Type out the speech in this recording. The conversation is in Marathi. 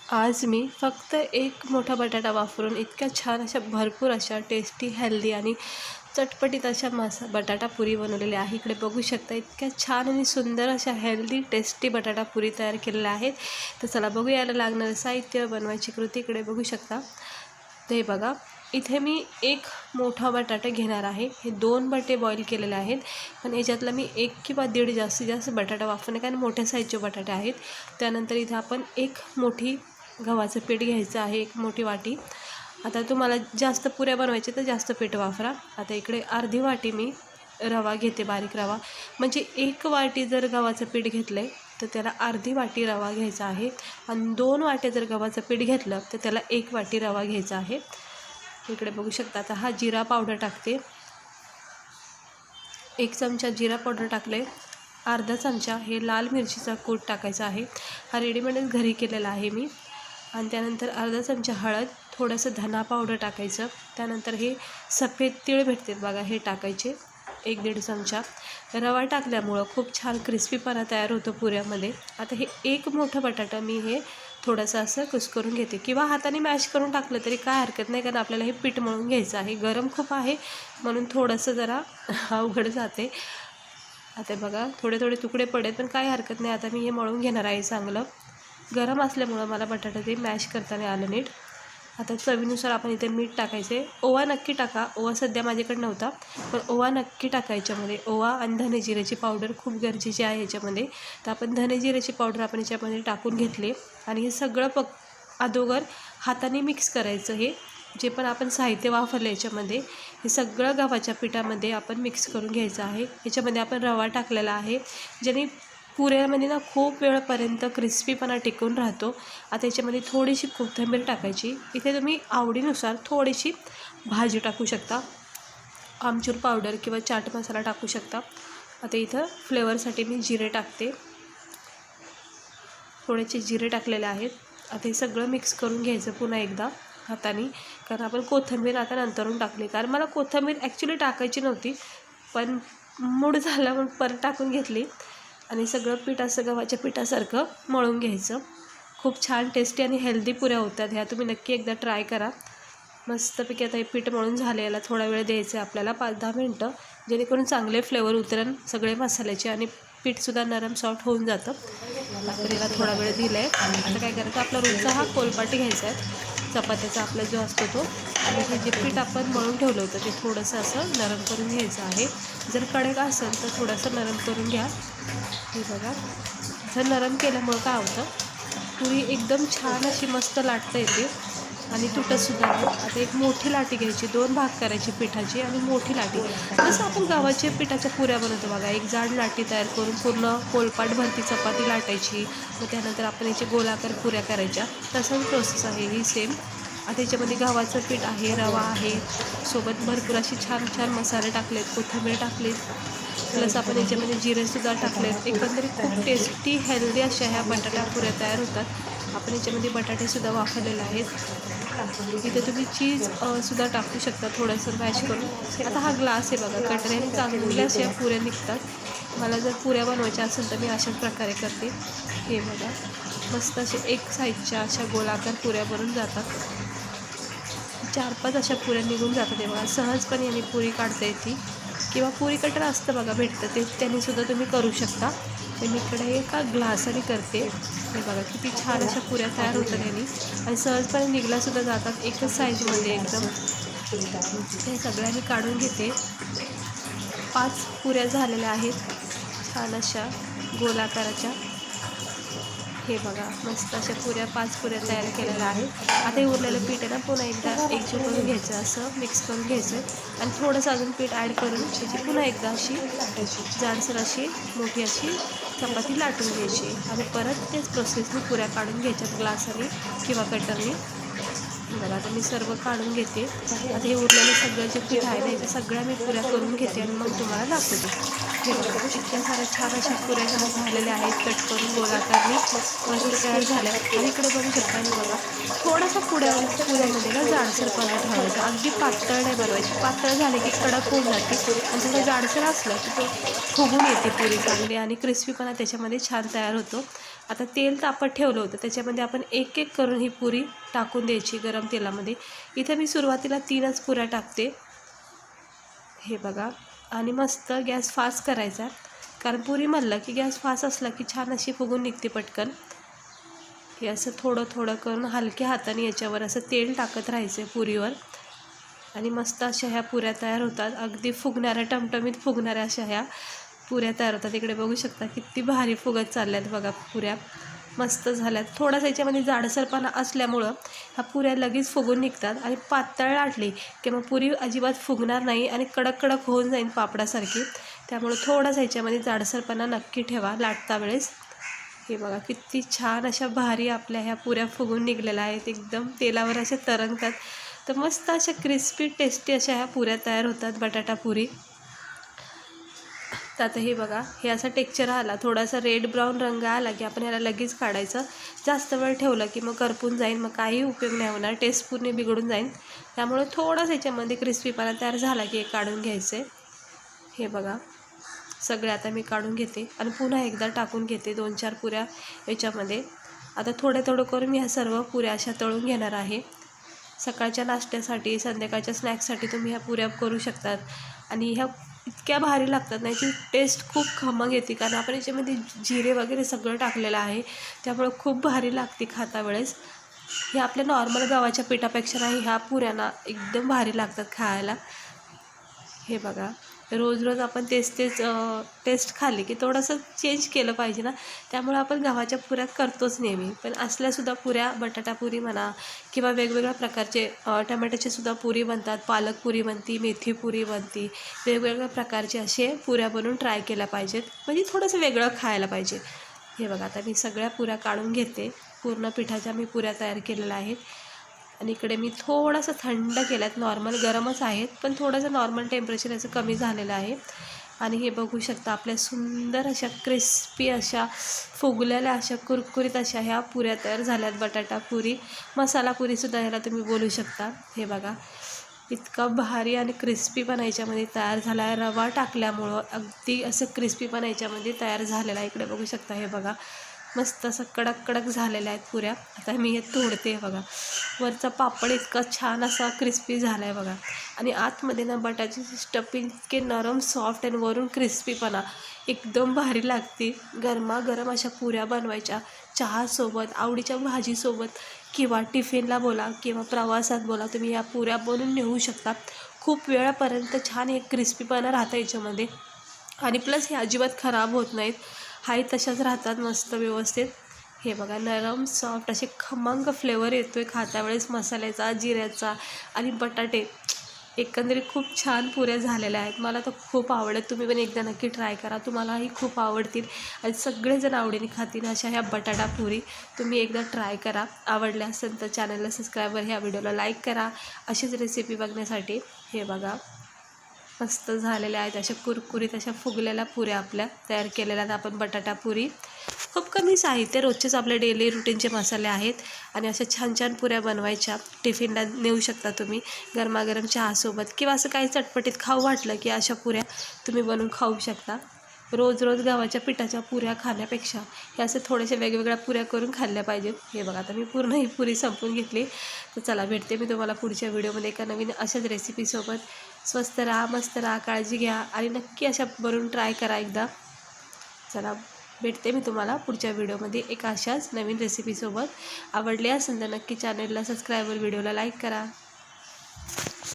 आज मी फक्त एक मोठा बटाटा वापरून इतक्या छान अशा भरपूर अशा टेस्टी हेल्दी आणि चटपटीत अशा बटाटा पुरी बनवलेल्या आहे। इकडे बघू शकता इतक्या छान आणि सुंदर अशा हेल्दी टेस्टी बटाटा पुरी तयार केलेल्या आहेत। तर चला बघू याला लागणारं साहित्य, बनवायची कृती इकडे बघू शकता। ते बघा, इथे मी एक मोठा बटाटा घेणार आहे। हे 2 बटे बॉईल केलेले आहेत, पण याच्यातला मी 1 किंवा 1.5 जास्तीत जास्त बटाटा वापरणे, कारण मोठ्या साईजचे बटाटे आहेत। त्यानंतर इथे आपण एक मोठी गव्हाचं पीठ घ्यायचं आहे, एक मोठी वाटी। आता तुम्हाला जास्त पुऱ्या बनवायचे तर जास्त पीठ वापरा। आता इकडे अर्धी वाटी मी रवा घेते, बारीक रवा। म्हणजे 1 वाटी जर गव्हाचं पीठ घेतलं आहे तर त्याला अर्धी वाटी रवा घ्यायचा आहे, आणि 2 वाट्या जर गव्हाचं पीठ घेतलं तर त्याला 1 वाटी रवा घ्यायचा आहे। इकडे बघू शकता। आता हा जिरा पावडर टाकते, 1 चमचा जिरा पावडर टाकले। अर्धा चमचा हे लाल मिरचीचा कूट टाकायचा आहे, हा रेडीमेडच घरी केलेला आहे मी। आणि त्यानंतर अर्धा चमचा हळद, थोडंसं धना पावडर टाकायचं। त्यानंतर हे सफेद तीळ भेटतात बघा, हे टाकायचे 1-1.5 चमचा। रवा टाकल्यामुळं खूप छान क्रिस्पीपणा तयार होतो पुऱ्यामध्ये। आता हे एक मोठं बटाटा मी हे थोडंसं असं कुस्करून घेते, किंवा हाताने मॅश करून टाकलं तरी काय हरकत नाही, कारण आपल्याला हे पीठ मळून घ्यायचं आहे। गरम खूप आहे म्हणून थोडंसं जरा अवघड जाते। आता बघा थोडे थोडे तुकडे पडेल, पण काय हरकत नाही। आता मी हे मळून घेणार आहे चांगलं। गरम असल्यामुळं मला बटाटा ते मॅश करताना आलं नीट। आता चवीनुसार आपण इथे मीठ टाकायचे। ओवा नक्की टाका, ओवा सध्या माझ्याकडे नव्हता, पण ओवा नक्की टाकायच्यामध्ये। ओवा आणि धने जिऱ्याची पावडर खूप गरजेची आहे याच्यामध्ये। तर आपण धने जिऱ्याची पावडर आपण याच्यामध्ये टाकून घेतले, आणि हे सगळं अगोदर हाताने मिक्स करायचं। हे जे पण आपण साहित्य वापरलं याच्यामध्ये, हे सगळं गव्हाच्या पिठामध्ये आपण मिक्स करून घ्यायचं आहे। याच्यामध्ये आपण रवा टाकलेला आहे, ज्याने पुऱ्यामध्ये ना खूप वेळपर्यंत क्रिस्पीपणा टिकून राहतो। आता याच्यामध्ये थोडीशी कोथिंबीर टाकायची। इथे तुम्ही आवडीनुसार थोडीशी भाजी टाकू शकता, आमचूर पावडर किंवा चाट मसाला टाकू शकता। आता इथं फ्लेवरसाठी मी जिरे टाकते, थोडेसे जिरे टाकलेले आहेत। आता हे सगळं मिक्स करून घ्यायचं पुन्हा एकदा हाताने, कारण आपण कोथिंबीर आता नंतरून टाकली, कारण मला कोथिंबीर ॲक्च्युली टाकायची नव्हती, पण मूड झाला म्हणून परत टाकून घेतली। आणि सगळं पीठ असं गव्हाच्या पिठासारखं मळून घ्यायचं। खूप छान टेस्टी आणि हेल्दी पुऱ्या होतात ह्या, तुम्ही नक्की एकदा ट्राय करा। मस्तपैकी आता हे पीठ मळून झाले, याला थोडा वेळ द्यायचं आहे आपल्याला, 5-10 मिनटं, जेणेकरून चांगले फ्लेवर उतरण सगळे मसाल्याचे, आणि पीठसुद्धा नरम सॉफ्ट होऊन जातं। आपण याला थोडा वेळ दिला आहे। आता काय करायचं, आपला रोजचा हा कोलपाटी घ्यायचा आहे चपात्याचा आपला जो असतो तो, आणि हे जे पीठ आपण मळून ठेवलं होतं ते थोडंसं असं नरम करून घ्यायचं आहे। जर कडक असेल तर थोडंसं नरम करून घ्या। हे बघा, जर नरम केल्यामुळं काय होतं, पुरी एकदम छान अशी मस्त लाटता येते आणि तुटतसुद्धा नाही। आता एक मोठी लाटी घ्यायची, 2 भाग करायची पिठाची, आणि मोठी लाटी, जसं आपण गव्हाच्या पिठाच्या पुऱ्या बनवतो बघा, एक जाड लाटी तयार करून पूर्ण पोलपाट भरती चपाती लाटायची, मग त्यानंतर आपण याचे गोलाकार पुऱ्या करायच्या। तसंच प्रोसेस आहे ही सेम। आता याच्यामध्ये गव्हाचं पीठ आहे, रवा आहे, सोबत भरपूर अशी छान छान मसाले टाकलेत, कोथिंबीर टाकलेत, प्लस आपण याच्यामध्ये जिरेसुद्धा टाकलेत। एकंदरीत खूप टेस्टी हेल्दी अशा ह्या बटाटा पुऱ्या तयार होतात। आपण याच्यामध्ये बटाटेसुद्धा वापरलेले आहेत। इथे तुम्ही चीज सुद्धा टाकू शकता थोडंसं मॅश करून। आता हा ग्लास आहे बघा, कटऱ्याने चांगल्या अशा पुऱ्या निघतात। मला जर पुऱ्या बनवायच्या असेल तर मी अशाच प्रकारे करते। हे बघा, मस्त असे एक साईजच्या अशा गोलाकार पुऱ्या बनून जातात, 4-5 अशा पुऱ्या निघून जातात। तेव्हा सहजपणे यांनी पुरी काढता येते, किंवा पुरी कटर असतं बघा भेटतं, ते त्यानेसुद्धा तुम्ही करू शकता। तर मी इकडे एका ग्लासाने करते। हे बघा किती छान अशा पुऱ्या तयार होतात यांनी, आणि सहजपणे निघल्यासुद्धा जातात एकच साईजमध्ये एकदम। हे सगळ्या मी काढून घेते। 5 पुऱ्या झालेल्या आहेत छान अशा गोलाकाराच्या। हे बघा, मस्त अशा 5 पुऱ्या तयार केलेल्या आहेत। आता हे उरलेलं पीठ आहे ना, पुन्हा एकदा एकजीव करून घ्यायचं, असं मिक्स करून घ्यायचं, आणि थोडंसं अजून पीठ ॲड करून त्याची पुन्हा एकदा अशी जाडसर अशी मोठी अशी चपाती लाटून घ्यायची, आणि परत तेच प्रोसेसने पुऱ्या काढून घ्यायच्यात ग्लासाने किंवा कटरने। बघा आता मी सर्व काढून घेते। आता हे उरलेलं सगळं जे पीठ आहे ना, याच्या सगळ्या मी पुऱ्या करून घेते आणि मग तुम्हाला दाखवते। हे बघा इतक्या साऱ्या छान अशा पुऱ्या झालेल्या आहेत, कट करून गोलाकारने मस्त तयार झाल्या। आणि इकडे बघू शकता, हे बघा थोडासा पुऱ्यामध्ये ना जाडसरपणा ठेवायचा, अगदी पातळ नाही बनवायची। पातळ झाले की कडक होऊन जाते, आणि थोडं जाडसर असलं की तो फुगून येते पुरी चांगली, आणि क्रिस्पीपणा त्याच्यामध्ये छान तयार होतो। आता तेल तापत ठेवलं होतं, त्याच्यामध्ये आपण एक एक करून ही पुरी टाकून द्यायची गरम तेलामध्ये. इथं मी सुरुवातीला 3च पुऱ्या टाकते, हे बघा. आणि मस्त गॅस फास्ट करायचा, कारण पुरी म्हणलं की गॅस फास्ट असला की छान अशी फुगून निघते पटकन. हे असं थोडं थोडं करून हलक्या हाताने याच्यावर असं तेल टाकत राहायचं पुरीवर, आणि मस्त अशा ह्या पुऱ्या तयार होतात. अगदी फुगणाऱ्या, टमटमीत फुगणाऱ्या अशा ह्या पुऱ्या तयार होतात. इकडे बघू शकता किती भारी फुगत चालल्यात बघा पुऱ्या, मस्त झाल्यात. थोडासा याच्यामध्ये जाडसरपणा असल्यामुळं ह्या पुऱ्या लगेच फुगून निघतात. आणि पातळ लाटली की मग पुरी अजिबात फुगणार नाही आणि कडक कडक होऊन जाईल पापडासारखी. त्यामुळं थोडासा याच्यामध्ये जाडसरपणा नक्की ठेवा लाटता वेळेस. हे बघा किती छान अशा भारी आपल्या ह्या पुऱ्या फुगून निघलेल्या आहेत, एकदम तेलावर अशा तरंगतात. तर मस्त अशा क्रिस्पी टेस्टी अशा ह्या पुऱ्या तयार होतात, बटाटा पुरी. तर आता हे बघा, हे असा टेक्स्चर आला, थोडासा रेड ब्राऊन रंग आला की आपण ह्याला लगेच काढायचं. जास्त वेळ ठेवलं की मग करपून जाईल, मग काही उपयोग नाही होणार, टेस्ट पूर्ण बिघडून जाईल. त्यामुळे थोडासा याच्यामध्ये क्रिस्पीपणा तयार झाला की एक काढून घ्यायचे. हे बघा सगळे आता मी काढून घेते आणि पुन्हा एकदा टाकून घेते 2-4 पुऱ्या याच्यामध्ये. आता थोडं करून मी ह्या सर्व पुऱ्या अशा तळून घेणार आहे. सकाळच्या नाश्त्यासाठी, संध्याकाळच्या स्नॅक्ससाठी तुम्ही ह्या पुऱ्या करू शकतात. आणि ह्या इतक्या भारी लागतात ना, याची टेस्ट खूप खमंग येते, कारण आपण याच्यामध्ये जिरे वगैरे सगळं टाकलेलं आहे, त्यामुळे खूप भारी लागते खाता वेळेस. हे आपल्या नॉर्मल गव्हाच्या पिठापेक्षा नाही, ह्या पुऱ्यांना एकदम भारी लागतात खायला. हे बघा, रोज रोज आपण तेच टेस्ट खाल्ली की थोडंसं चेंज केलं पाहिजे ना, त्यामुळे आपण गव्हाच्या पुऱ्या करतोच नेहमी. पण असल्यासुद्धा पुऱ्या, बटाटा पुरी म्हणा किंवा वेगवेगळ्या प्रकारचे टमॅटोची सुद्धा पुरी बनतात, पालक पुरी बनती, मेथी पुरी बनती, वेगवेगळ्या प्रकारचे असे पुऱ्या बनवून ट्राय केल्या पाहिजेत, म्हणजे थोडंसं वेगळं खायला पाहिजे. हे बघा, आता मी सगळ्या पुऱ्या काढून घेते. पूर्ण पिठाच्या मी पुऱ्या तयार केलेल्या आहेत. आणि इकडे मी थोडंसं थंड केल्यात, नॉर्मल गरमच आहेत पण थोडंसं नॉर्मल टेम्परेचर याचं कमी झालेलं आहे. आणि हे बघू शकता आपल्या सुंदर अशा क्रिस्पी अशा फुगलेल्या अशा कुरकुरीत अशा ह्या पुऱ्या तयार झाल्यात, बटाटा पुरी, मसाला पुरीसुद्धा ह्याला तुम्ही बोलू शकता. हे बघा इतका भारी आणि क्रिस्पीपणा याच्यामध्ये तयार झाला आहे, रवा टाकल्यामुळं अगदी असं क्रिस्पीपणा याच्यामध्ये तयार झालेला आहे. इकडे बघू शकता, हे बघा मस्त असं कडक कडक झालेल्या आहेत पुऱ्या. आता मी हे तोडते, बघा वरचा पापड इतका छान असा क्रिस्पी झाला आहे बघा. आणि आतमध्ये ना बटाट्याची स्टफिंग इतके नरम सॉफ्ट आणि वरून क्रिस्पीपणा, एकदम भारी लागते. गरमागरम अशा पुऱ्या बनवायच्या चहासोबत, आवडीच्या भाजीसोबत, किंवा टिफिनला बोला किंवा प्रवासात बोला, तुम्ही या पुऱ्या बनवून नेऊ शकता. खूप वेळापर्यंत छान एक क्रिस्पीपणा राहतं याच्यामध्ये. आणि प्लस हे अजिबात खराब होत नाहीत, हाही तशाच राहतात मस्त व्यवस्थित. हे बघा नरम सॉफ्ट असे खमंग फ्लेवर येतो आहे खाता वेळेस मसाल्याचा, जिऱ्याचा आणि बटाटे. एकंदरीत खूप छान पुऱ्या झालेल्या आहेत, मला तर खूप आवडत. तुम्ही पण एकदा नक्की ट्राय करा, तुम्हालाही खूप आवडतील आणि सगळेजण आवडीने खातील अशा ह्या बटाटा पुरी. तुम्ही एकदा ट्राय करा, आवडल्या असेल तर चॅनलला सबस्क्राईब, ह्या व्हिडिओला लाईक करा अशीच रेसिपी बघण्यासाठी. हे बघा मस्त झालेल्या आहेत अशा कुरकुरीत अशा फुगलेल्या पुऱ्या आपल्या तयार केलेल्या आहेत आपण, बटाटा पुरी. खूप कमी साहित्य, रोजचेच आपले डेली रुटीनचे मसाले आहेत आणि अशा छान छान पुऱ्या बनवायच्या, टिफिनला नेऊ शकता तुम्ही गरमागरम चहासोबत, किंवा असं काही चटपटीत खाऊ वाटलं की अशा पुऱ्या तुम्ही बनवून खाऊ शकता. रोज रोज गव्हाच्या पिठाच्या पुऱ्या खाण्यापेक्षा हे असे थोडेसे वेगवेगळ्या पुऱ्या करून खाल्ल्या पाहिजेत. हे बघा आता मी पूर्ण ही पुरी संपवून घेतली. तर चला, भेटते मी तुम्हाला पुढच्या व्हिडिओमध्ये एका नवीन अशाच रेसिपीसोबत. स्वस्त राहा, मस्त राहा, काळजी घ्या आणि नक्की अशा बनवून ट्राय करा एकदा. चला, भेटते मी तुम्हाला पुढच्या व्हिडिओमध्ये एका अशाच नवीन रेसिपीसोबत. आवडली असेल तर नक्की चॅनलला सबस्क्राईब, व्हिडिओला लाईक करा.